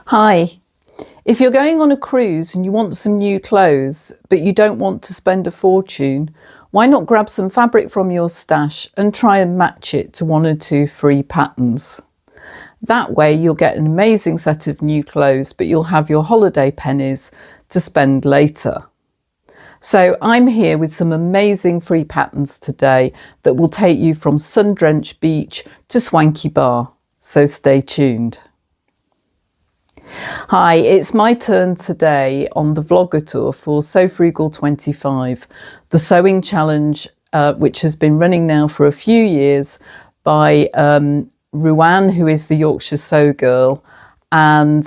Hi. If you're going on a cruise and you want some new clothes, but you don't want to spend a fortune, why not grab some fabric from your stash and try and match it to one or two free patterns? That way you'll get an amazing set of new clothes, but you'll have your holiday pennies to spend later. So I'm here with some amazing free patterns today that will take you from sun-drenched beach to swanky bar. So stay tuned. Hi, it's my turn today on the vlogger tour for Sew Frugal 25, the sewing challenge which has been running now for a few years by Joann, who is the Yorkshire Sew Girl, and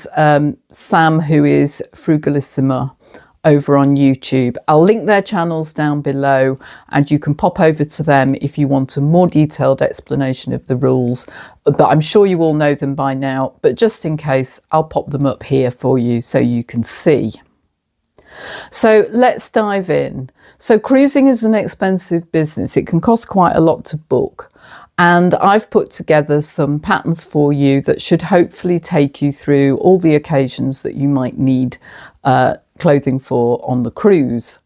Sam, who is Frugalissima, over on YouTube. I'll link their channels down below and you can pop over to them if you want a more detailed explanation of the rules, but I'm sure you all know them by now, but just in case I'll pop them up here for you so you can see. So let's dive in. So cruising is an expensive business. It can cost quite a lot to book, and I've put together some patterns for you that should hopefully take you through all the occasions that you might need clothing for on the cruise.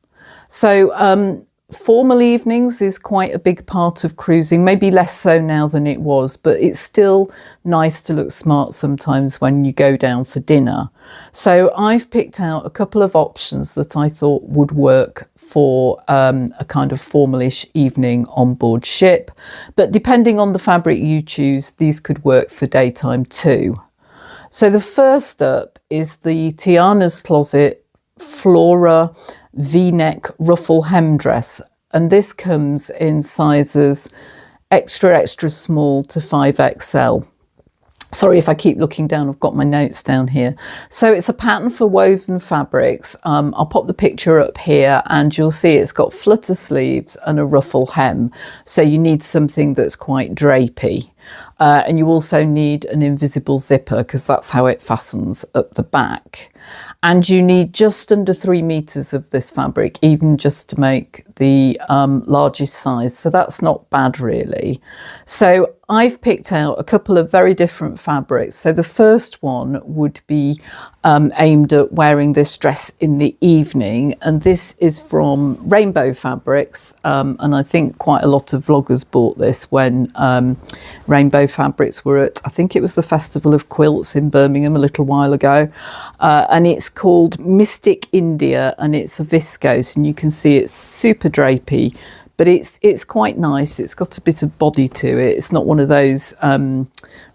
So formal evenings is quite a big part of cruising, maybe less so now than it was, but it's still nice to look smart sometimes when you go down for dinner. So I've picked out a couple of options that I thought would work for a kind of formalish evening on board ship, but depending on the fabric you choose, these could work for daytime too. So the first up is the Tiana's Closet Floral V-neck ruffle hem dress, and this comes in sizes extra small to 5XL. Sorry if I keep looking down, I've got my notes down here. So it's a pattern for woven fabrics. I'll pop the picture up here and you'll see it's got flutter sleeves and a ruffle hem. So you need something that's quite drapey. And you also need an invisible zipper because that's how it fastens at the back. And you need just under 3 meters of this fabric, even just to make the largest size. So that's not bad really. So I've picked out a couple of very different fabrics. So the first one would be aimed at wearing this dress in the evening. And this is from Rainbow Fabrics. And I think quite a lot of vloggers bought this when Rainbow Fabrics were at, I think it was the Festival of Quilts in Birmingham a little while ago. And it's called Mystic India, and it's a viscose, and you can see it's super drapey, but it's quite nice. It's got a bit of body to it. It's not one of those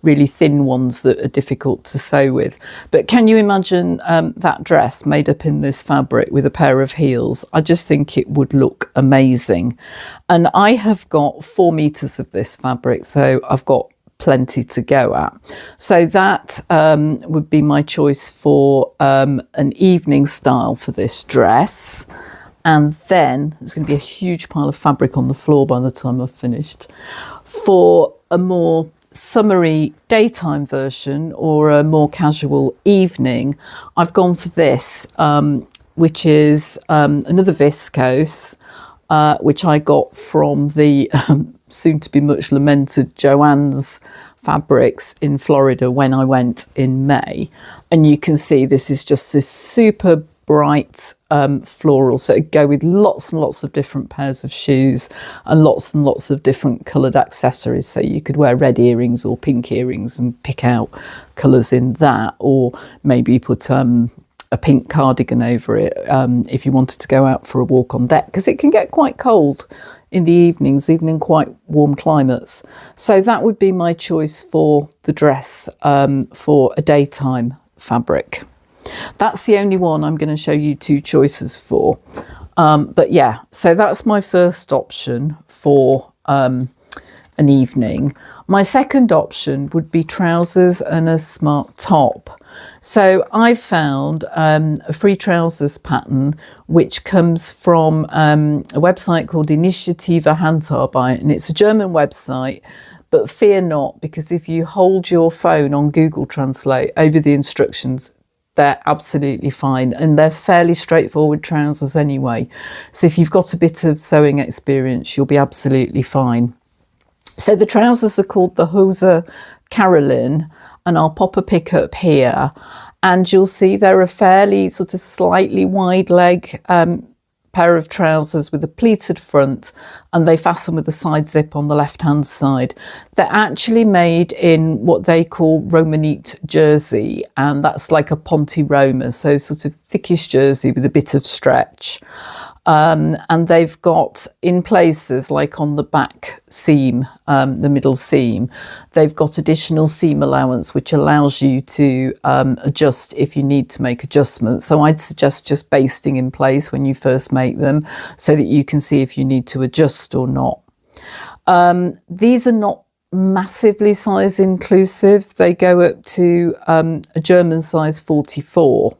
really thin ones that are difficult to sew with. But can you imagine that dress made up in this fabric with a pair of heels? I just think it would look amazing. And I have got 4 meters of this fabric, so I've got plenty to go at. So that would be my choice for an evening style for this dress. And then there's going to be a huge pile of fabric on the floor by the time I've finished. For a more summery daytime version or a more casual evening, I've gone for this, which is another viscose, which I got from the soon to be much lamented Joann's Fabrics in Florida when I went in May. And you can see this is just this super bright floral, so it'd go with lots and lots of different pairs of shoes and lots of different coloured accessories. So you could wear red earrings or pink earrings and pick out colours in that, or maybe put a pink cardigan over it if you wanted to go out for a walk on deck, because it can get quite cold in the evenings, even in quite warm climates. So that would be my choice for the dress for a daytime fabric. That's the only one I'm going to show you 2 choices for. But yeah, so that's my first option for an evening. My second option would be trousers and a smart top. So I found a free trousers pattern which comes from a website called Initiative Handarbeit, and it's a German website. But fear not, because if you hold your phone on Google Translate over the instructions, they're absolutely fine, and they're fairly straightforward trousers anyway. So if you've got a bit of sewing experience, you'll be absolutely fine. So the trousers are called the Hose Caroline, and I'll pop a pic up here. And you'll see they're a fairly sort of slightly wide leg pair of trousers with a pleated front, and they fasten with a side zip on the left hand side. They're actually made in what they call Romanite jersey, and that's like a Ponte Roma, so sort of thickish jersey with a bit of stretch. And they've got, in places like on the back seam, the middle seam, they've got additional seam allowance which allows you to adjust if you need to make adjustments. So I'd suggest just basting in place when you first make them so that you can see if you need to adjust or not. These are not massively size inclusive. They go up to a German size 44.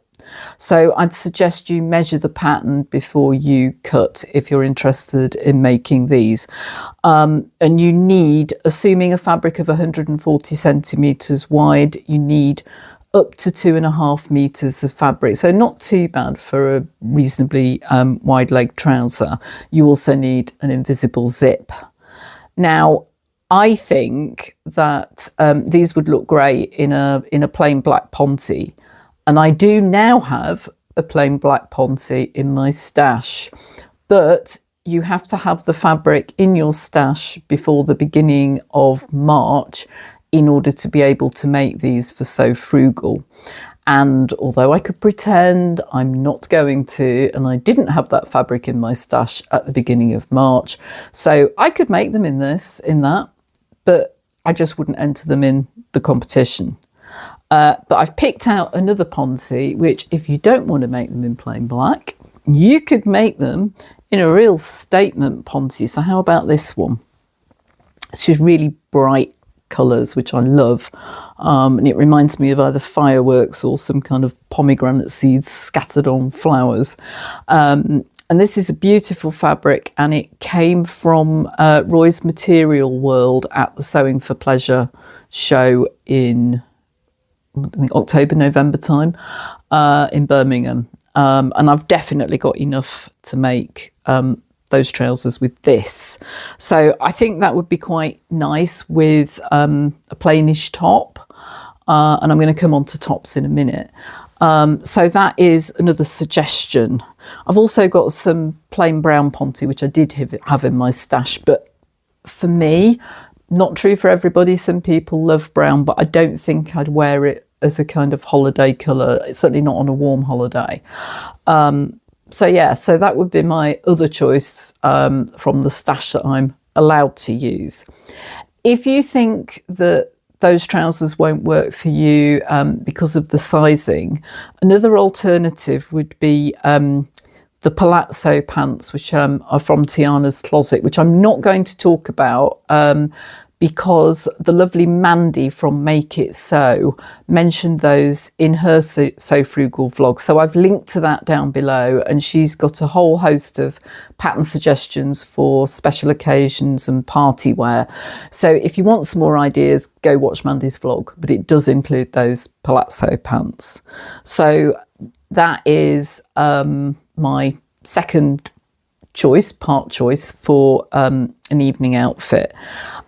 So I'd suggest you measure the pattern before you cut if you're interested in making these. And you need, assuming a fabric of 140 centimetres wide, you need up to 2.5 metres of fabric. So not too bad for a reasonably wide leg trouser. You also need an invisible zip. Now, I think that these would look great in a plain black Ponte. And I do now have a plain black Ponte in my stash, but you have to have the fabric in your stash before the beginning of March in order to be able to make these for So Frugal. And although I could pretend, I'm not going to, and I didn't have that fabric in my stash at the beginning of March. So I could make them in that, but I just wouldn't enter them in the competition. But I've picked out another Ponte, which if you don't want to make them in plain black, you could make them in a real statement Ponte. So how about this one? It's just really bright colours, which I love. And it reminds me of either fireworks or some kind of pomegranate seeds scattered on flowers. And this is a beautiful fabric, and it came from Roy's Material World at the Sewing for Pleasure show in I think October, November time in Birmingham. And I've definitely got enough to make those trousers with this. So I think that would be quite nice with a plainish top. And I'm going to come on to tops in a minute. So that is another suggestion. I've also got some plain brown Ponte, which I did have in my stash, but for me, not true for everybody. Some people love brown, but I don't think I'd wear it as a kind of holiday colour. It's certainly not on a warm holiday. So yeah, so that would be my other choice from the stash that I'm allowed to use. If you think that those trousers won't work for you because of the sizing, another alternative would be the palazzo pants, which are from Tiana's Closet, which I'm not going to talk about because the lovely Mandy from Make It So mentioned those in her So Frugal vlog. So I've linked to that down below, and she's got a whole host of pattern suggestions for special occasions and party wear. So if you want some more ideas, go watch Mandy's vlog, but it does include those palazzo pants. So that is my second choice, part choice for an evening outfit.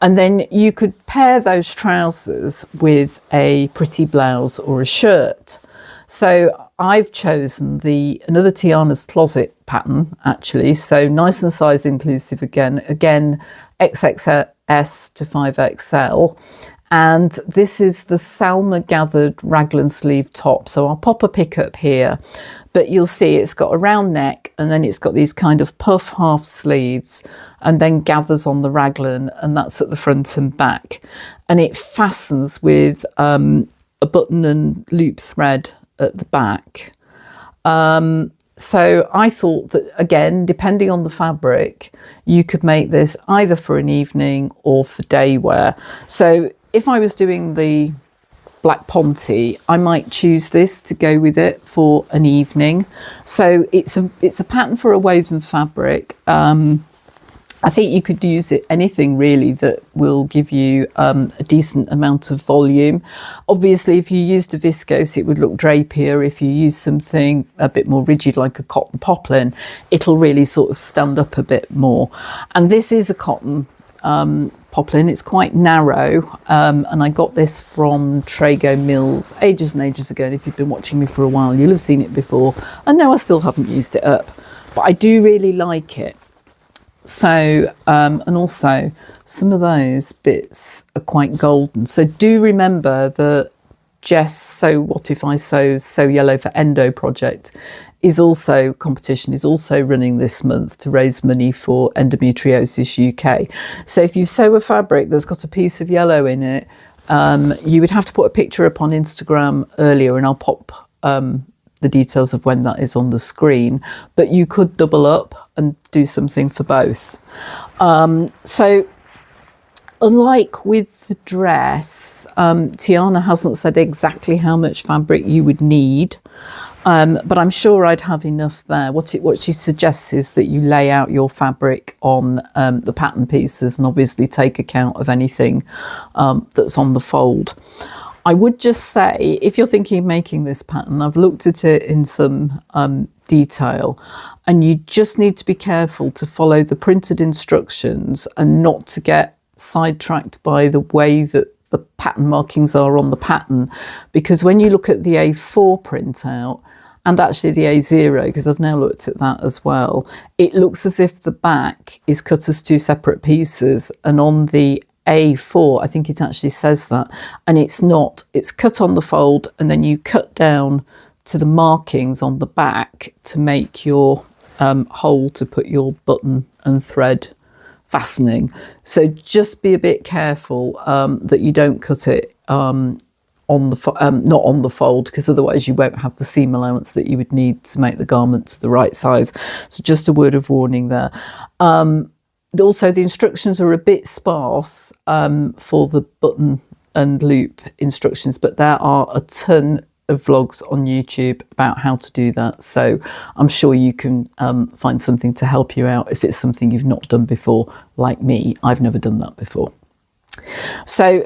And then you could pair those trousers with a pretty blouse or a shirt. So I've chosen another Tiana's Closet pattern, actually. So nice and size inclusive again XXS to 5XL. And this is the Salma gathered raglan sleeve top. So I'll pop a pic up here, but you'll see it's got a round neck, and then it's got these kind of puff half sleeves, and then gathers on the raglan, and that's at the front and back. And it fastens with a button and loop thread at the back. So I thought that, again, depending on the fabric, you could make this either for an evening or for day wear. So if I was doing the black Ponte, I might choose this to go with it for an evening. So it's a pattern for a woven fabric. I think you could use it anything really that will give you a decent amount of volume. Obviously, if you used a viscose, it would look drapier. If you use something a bit more rigid like a cotton poplin, it'll really sort of stand up a bit more. And this is a cotton poplin. It's quite narrow, and I got this from Trago Mills ages and ages ago, and if you've been watching me for a while you'll have seen it before, and no, I still haven't used it up, but I do really like it. So and also some of those bits are quite golden, so do remember that Jess So What If I Sew's Sew Yellow for Endo project is also running this month to raise money for Endometriosis UK. So if you sew a fabric that's got a piece of yellow in it, you would have to put a picture up on Instagram earlier, and I'll pop the details of when that is on the screen, but you could double up and do something for both. So unlike with the dress, Tiana hasn't said exactly how much fabric you would need, but I'm sure I'd have enough there. What she suggests is that you lay out your fabric on the pattern pieces and obviously take account of anything that's on the fold. I would just say, if you're thinking of making this pattern, I've looked at it in some detail, and you just need to be careful to follow the printed instructions and not to get sidetracked by the way that the pattern markings are on the pattern, because when you look at the A4 printout and actually the A0, because I've now looked at that as well, it looks as if the back is cut as two separate pieces, and on the A4 I think it actually says that, and it's not. It's cut on the fold and then you cut down to the markings on the back to make your hole to put your button and thread fastening. So just be a bit careful that you don't cut it on the not on the fold, because otherwise you won't have the seam allowance that you would need to make the garment to the right size. So just a word of warning there. Also, the instructions are a bit sparse for the button and loop instructions, but there are a ton of vlogs on YouTube about how to do that, so I'm sure you can find something to help you out if it's something you've not done before. Like me, I've never done that before. So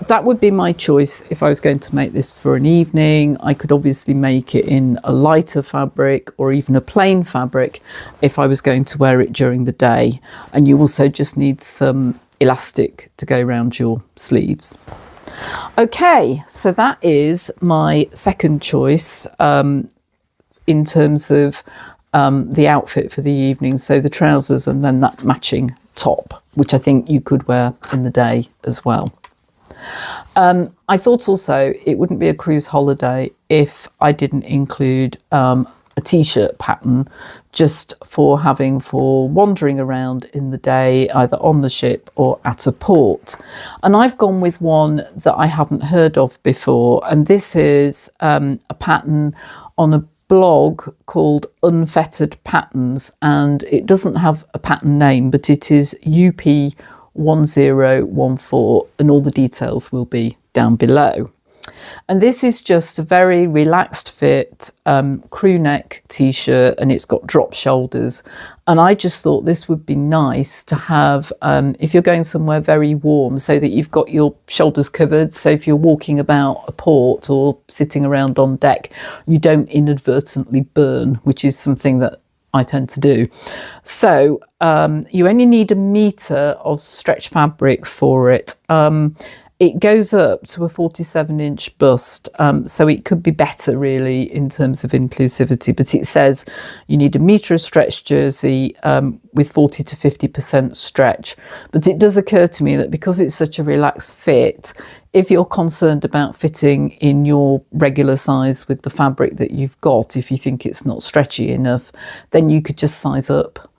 that would be my choice if I was going to make this for an evening. I could obviously make it in a lighter fabric or even a plain fabric if I was going to wear it during the day, and you also just need some elastic to go around your sleeves. Okay, so that is my second choice in terms of the outfit for the evening. So the trousers and then that matching top, which I think you could wear in the day as well. I thought also it wouldn't be a cruise holiday if I didn't include a t-shirt pattern just for wandering around in the day, either on the ship or at a port. And I've gone with one that I haven't heard of before, and this is a pattern on a blog called Unfettered Patterns, and it doesn't have a pattern name, but it is UP1014, and all the details will be down below. And this is just a very relaxed fit crew neck t-shirt, and it's got drop shoulders, and I just thought this would be nice to have if you're going somewhere very warm, so that you've got your shoulders covered, so if you're walking about a port or sitting around on deck you don't inadvertently burn, which is something that I tend to do. So you only need 1 metre of stretch fabric for it. It goes up to a 47-inch bust, so it could be better really in terms of inclusivity, but it says you need 1 metre of stretch jersey with 40 to 50% stretch. But it does occur to me that because it's such a relaxed fit, if you're concerned about fitting in your regular size with the fabric that you've got, if you think it's not stretchy enough, then you could just size up.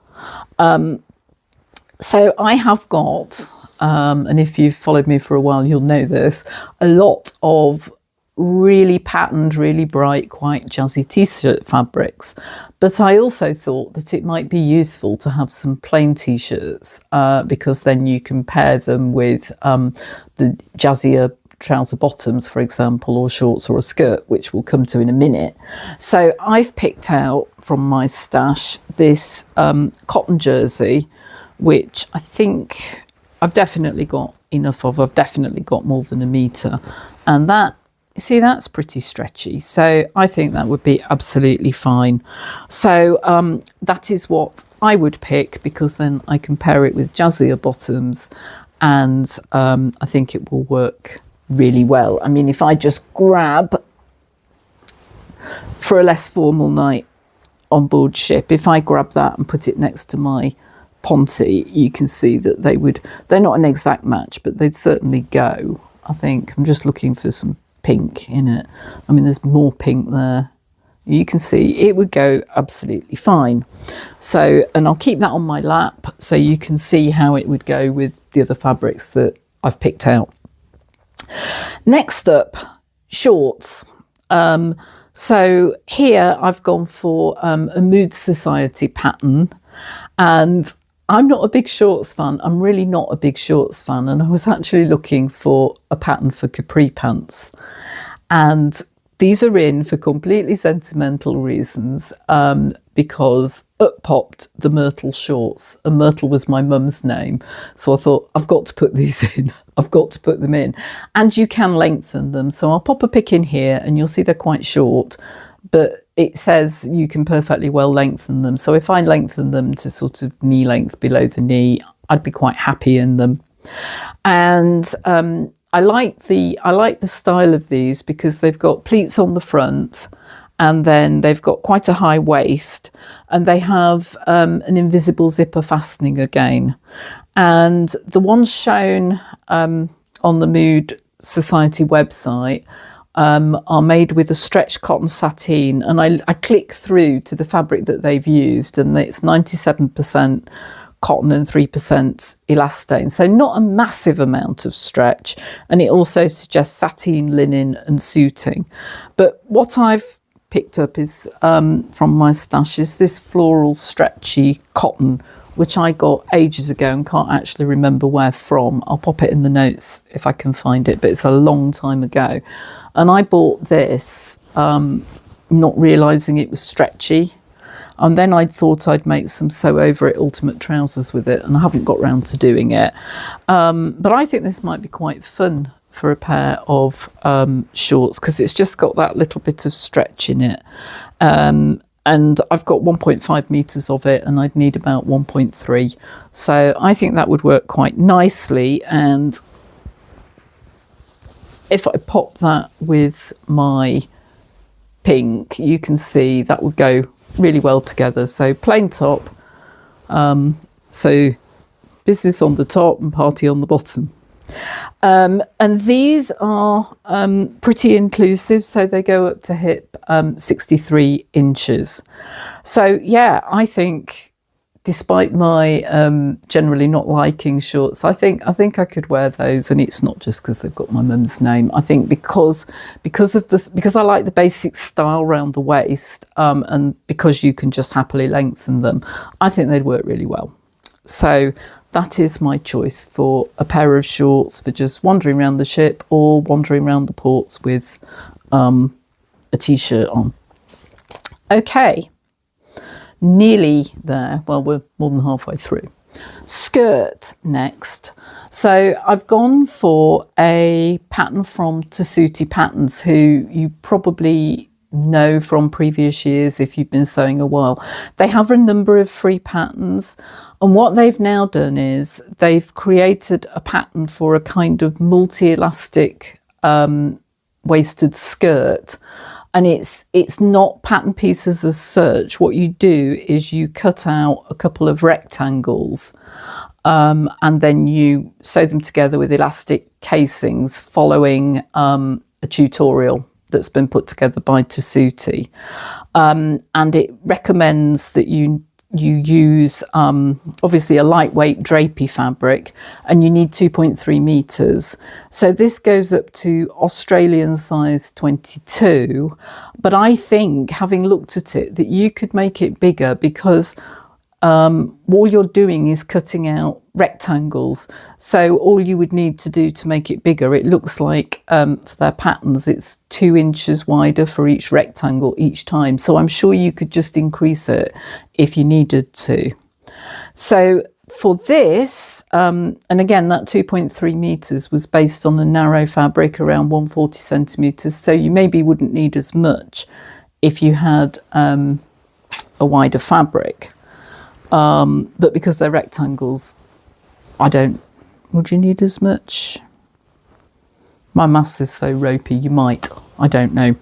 So I have got, and if you've followed me for a while, you'll know this, a lot of really patterned, really bright, quite jazzy t-shirt fabrics. But I also thought that it might be useful to have some plain t-shirts because then you can pair them with the jazzier trouser bottoms, for example, or shorts or a skirt, which we'll come to in a minute. So I've picked out from my stash this cotton jersey, which I think I've definitely got enough of. I've definitely got more than 1 metre, and that, you see, that's pretty stretchy, so I think that would be absolutely fine. So that is what I would pick, because then I can pair it with jazzier bottoms and I think it will work really well. I mean, if I just grab, for a less formal night on board ship, if I grab that and put it next to my Ponte, you can see that they're not an exact match, but they'd certainly go. I think I'm just looking for some pink in it. I mean, there's more pink there. You can see it would go absolutely fine. So, and I'll keep that on my lap so you can see how it would go with the other fabrics that I've picked out. Next up, shorts. So here I've gone for a Mood Society pattern, and I'm not a big shorts fan. I'm really not a big shorts fan, and I was actually looking for a pattern for capri pants, and these are in for completely sentimental reasons, because up popped the Myrtle shorts, and Myrtle was my mum's name. So I thought, I've got to put these in. I've got to put them in. And you can lengthen them. So I'll pop a pic in here and you'll see they're quite short, but it says you can perfectly well lengthen them. So if I lengthen them to sort of knee length below the knee, I'd be quite happy in them. And I like the style of these because they've got pleats on the front, and then they've got quite a high waist, and they have an invisible zipper fastening again. And the ones shown on the Mood Society website are made with a stretched cotton sateen, and I click through to the fabric that they've used, and it's 97% cotton and 3% elastane, so not a massive amount of stretch, and it also suggests sateen, linen and suiting. But what I've picked up is from my stash is this floral stretchy cotton, which I got ages ago and can't actually remember where from. I'll pop it in the notes if I can find it, but it's a long time ago. And I bought this not realising it was stretchy. And then I thought I'd make some sew over it ultimate trousers with it, and I haven't got round to doing it. But I think this might be quite fun for a pair of shorts, because it's just got that little bit of stretch in it. And I've got 1.5 metres of it, and I'd need about 1.3. So I think that would work quite nicely. And if I pop that with my pink, you can see that would go really well together. So plain top, so business on the top and party on the bottom. And these are pretty inclusive, so they go up to hip 63 inches. So yeah, I think despite my generally not liking shorts, I think I could wear those, and it's not just because they've got my mum's name. I think because I like the basic style around the waist, and because you can just happily lengthen them, I think they'd work really well. So that is my choice for a pair of shorts for just wandering around the ship or wandering around the ports with a t-shirt on. Okay, nearly there. Well, we're more than halfway through. Skirt next. So I've gone for a pattern from Tessuti Patterns, who you probably know from previous years if you've been sewing a while. They have a number of free patterns, and what they've now done is they've created a pattern for a kind of multi-elastic waisted skirt. And it's not pattern pieces as such. What you do is you cut out a couple of rectangles, and then you sew them together with elastic casings following a tutorial that's been put together by Tessuti. And it recommends that you use obviously a lightweight drapey fabric, and you need 2.3 meters. So this goes up to Australian size 22, but I think, having looked at it, that you could make it bigger, because all you're doing is cutting out rectangles. So all you would need to do to make it bigger, it looks like for their patterns, it's 2 inches wider for each rectangle each time. So I'm sure you could just increase it if you needed to. So for this, and again, that 2.3 meters was based on a narrow fabric around 140 centimeters. So you maybe wouldn't need as much if you had a wider fabric. But because they're rectangles, I don't Would you need as much? My maths is so ropey, you might. I don't know.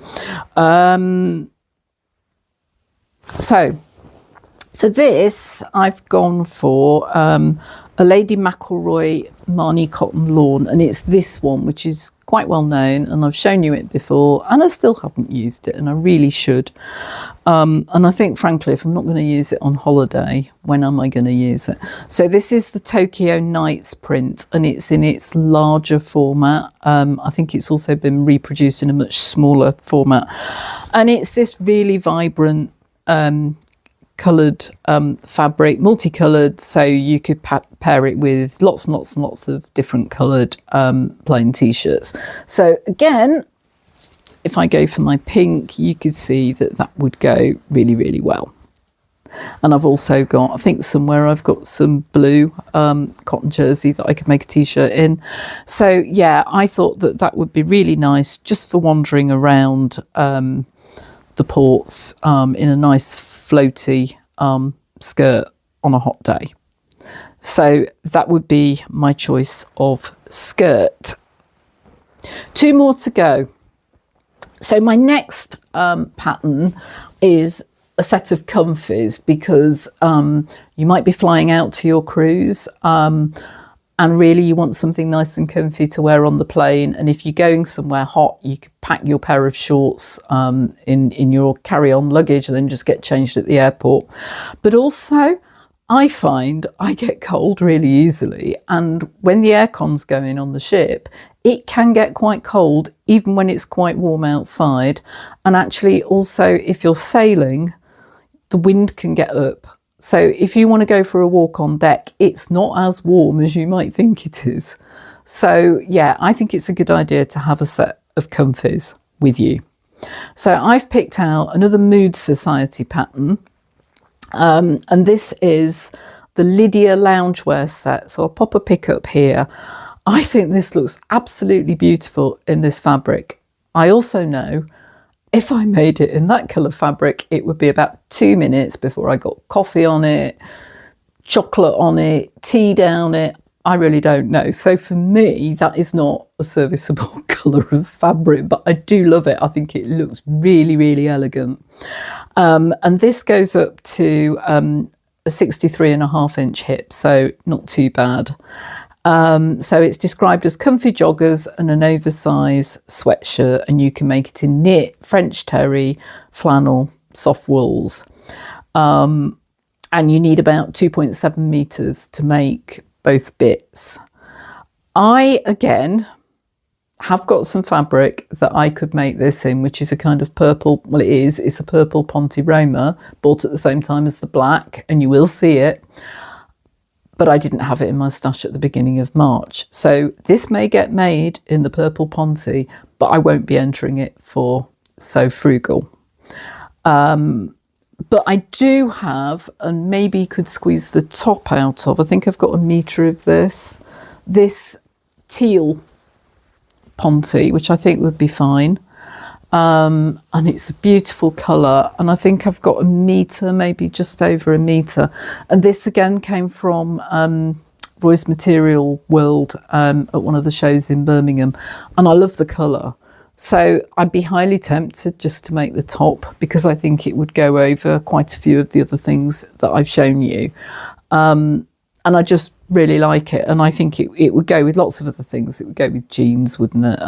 So for this, I've gone for a Lady McElroy Marni Cotton Lawn, and it's this one, which is quite well known, and I've shown you it before, and I still haven't used it, and I really should. And I think, frankly, if I'm not going to use it on holiday, when am I going to use it? So this is the Tokyo Nights print, and it's in its larger format. I think it's also been reproduced in a much smaller format, and it's this really vibrant coloured fabric, multicoloured, so you could pair it with lots and lots and lots of different coloured plain t-shirts. So again, if I go for my pink, you could see that that would go really, really well. And I've also got, I think somewhere I've got some blue cotton jersey that I could make a t-shirt in. So yeah, I thought that that would be really nice just for wandering around the ports in a nice floaty skirt on a hot day. So that would be my choice of skirt. 2 more to go. So my next pattern is a set of comfies, because you might be flying out to your cruise and really you want something nice and comfy to wear on the plane. And if you're going somewhere hot, you could pack your pair of shorts in your carry-on luggage and then just get changed at the airport. But also, I find I get cold really easily, and when the aircon's going on the ship, it can get quite cold even when it's quite warm outside. And actually also, if you're sailing, the wind can get up. So if you want to go for a walk on deck, it's not as warm as you might think it is. So yeah, I think it's a good idea to have a set of comfies with you. So I've picked out another Mood Society pattern. And this is the Lydia loungewear set. So I'll pop a pic up here. I think this looks absolutely beautiful in this fabric. I also know if I made it in that colour fabric, it would be about 2 minutes before I got coffee on it, chocolate on it, tea down it. I really don't know. So for me, that is not a serviceable colour of fabric, but I do love it. I think it looks really, really elegant. And this goes up to a 63.5-inch hip, so not too bad. So it's described as comfy joggers and an oversized sweatshirt, and you can make it in knit, French terry, flannel, soft wools. And you need about 2.7 meters to make both bits. I, again, have got some fabric that I could make this in, which is a kind of purple, well it's a purple Ponte Roma, bought at the same time as the black, and you will see it. But I didn't have it in my stash at the beginning of March. So this may get made in the purple Ponte, but I won't be entering it for So Frugal. But I do have, and maybe could squeeze the top out of, I think I've got a metre of this teal Ponte, which I think would be fine. And it's a beautiful colour, and I think I've got a metre, maybe just over a metre. And this again came from Roy's Material World at one of the shows in Birmingham, and I love the colour. So I'd be highly tempted just to make the top, because I think it would go over quite a few of the other things that I've shown you. And I just really like it, and I think it would go with lots of other things. It would go with jeans, wouldn't it?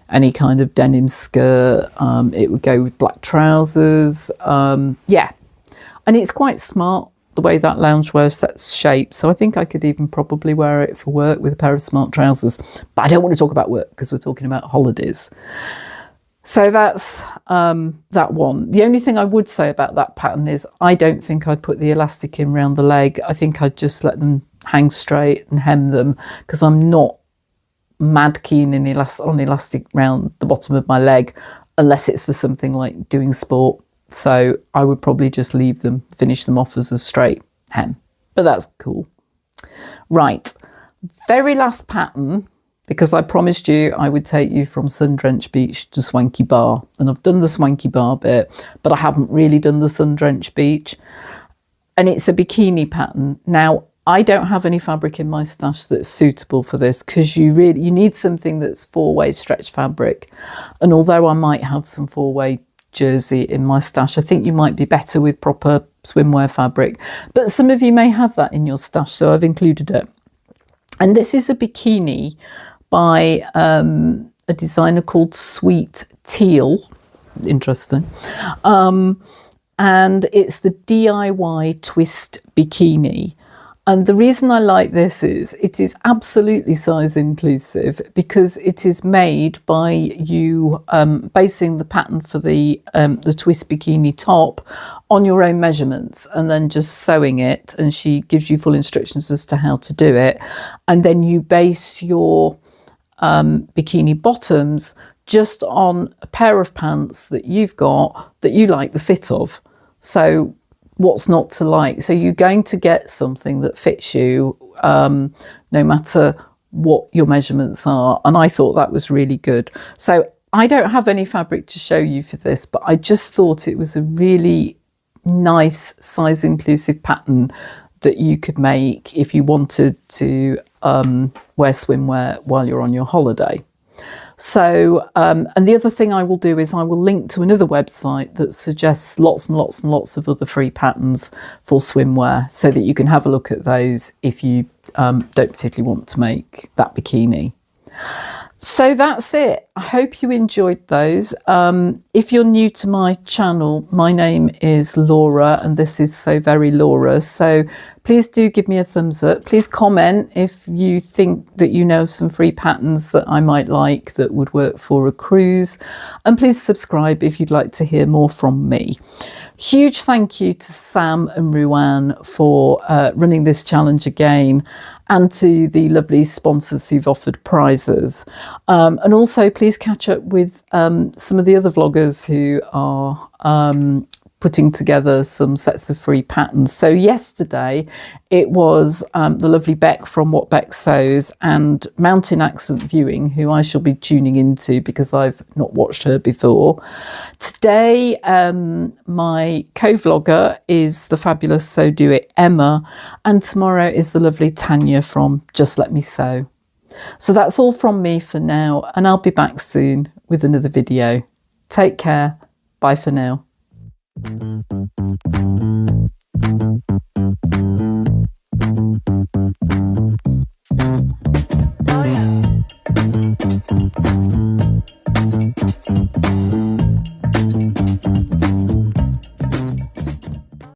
Any kind of denim skirt. It would go with black trousers. Yeah, and it's quite smart the way that loungewear set's shaped. So I think I could even probably wear it for work with a pair of smart trousers. But I don't want to talk about work because we're talking about holidays. So that's that one. The only thing I would say about that pattern is I don't think I'd put the elastic in round the leg. I think I'd just let them hang straight and hem them, because I'm not mad keen on elastic round the bottom of my leg, unless it's for something like doing sport. So I would probably just leave them, finish them off as a straight hem, but that's cool. Right, very last pattern, because I promised you I would take you from Sun-Drenched Beach to Swanky Bar, and I've done the Swanky Bar bit, but I haven't really done the Sun-Drenched Beach. And it's a bikini pattern. Now, I don't have any fabric in my stash that's suitable for this, because you need something that's 4-way stretch fabric. And although I might have some 4-way jersey in my stash, I think you might be better with proper swimwear fabric. But some of you may have that in your stash, so I've included it. And this is a bikini by a designer called Sweet Teal. Interesting. And it's the DIY twist bikini. And the reason I like this is it is absolutely size inclusive, because it is made by you basing the pattern for the twist bikini top on your own measurements and then just sewing it. And she gives you full instructions as to how to do it. And then you base your bikini bottoms just on a pair of pants that you've got that you like the fit of. So what's not to like? So you're going to get something that fits you no matter what your measurements are. And I thought that was really good. So I don't have any fabric to show you for this, but I just thought it was a really nice size inclusive pattern that you could make if you wanted to wear swimwear while you're on your holiday. So, and the other thing I will do is I will link to another website that suggests lots and lots and lots of other free patterns for swimwear, so that you can have a look at those if you don't particularly want to make that bikini. So that's it. I hope you enjoyed those. If you're new to my channel, my name is Laura and this is So Very Laura. So please do give me a thumbs up. Please comment if you think that you know some free patterns that I might like that would work for a cruise. And please subscribe if you'd like to hear more from me. Huge thank you to Sam and Joann for running this challenge again, and to the lovely sponsors who've offered prizes. And also please catch up with some of the other vloggers who are putting together some sets of free patterns. So yesterday it was the lovely Beck from What Beck Sews and Mountain Accent Viewing, who I shall be tuning into because I've not watched her before. Today my co-vlogger is the fabulous So Do It Emma, and tomorrow is the lovely Tanya from Just Let Me Sew. So that's all from me for now, and I'll be back soon with another video. Take care. Bye for now.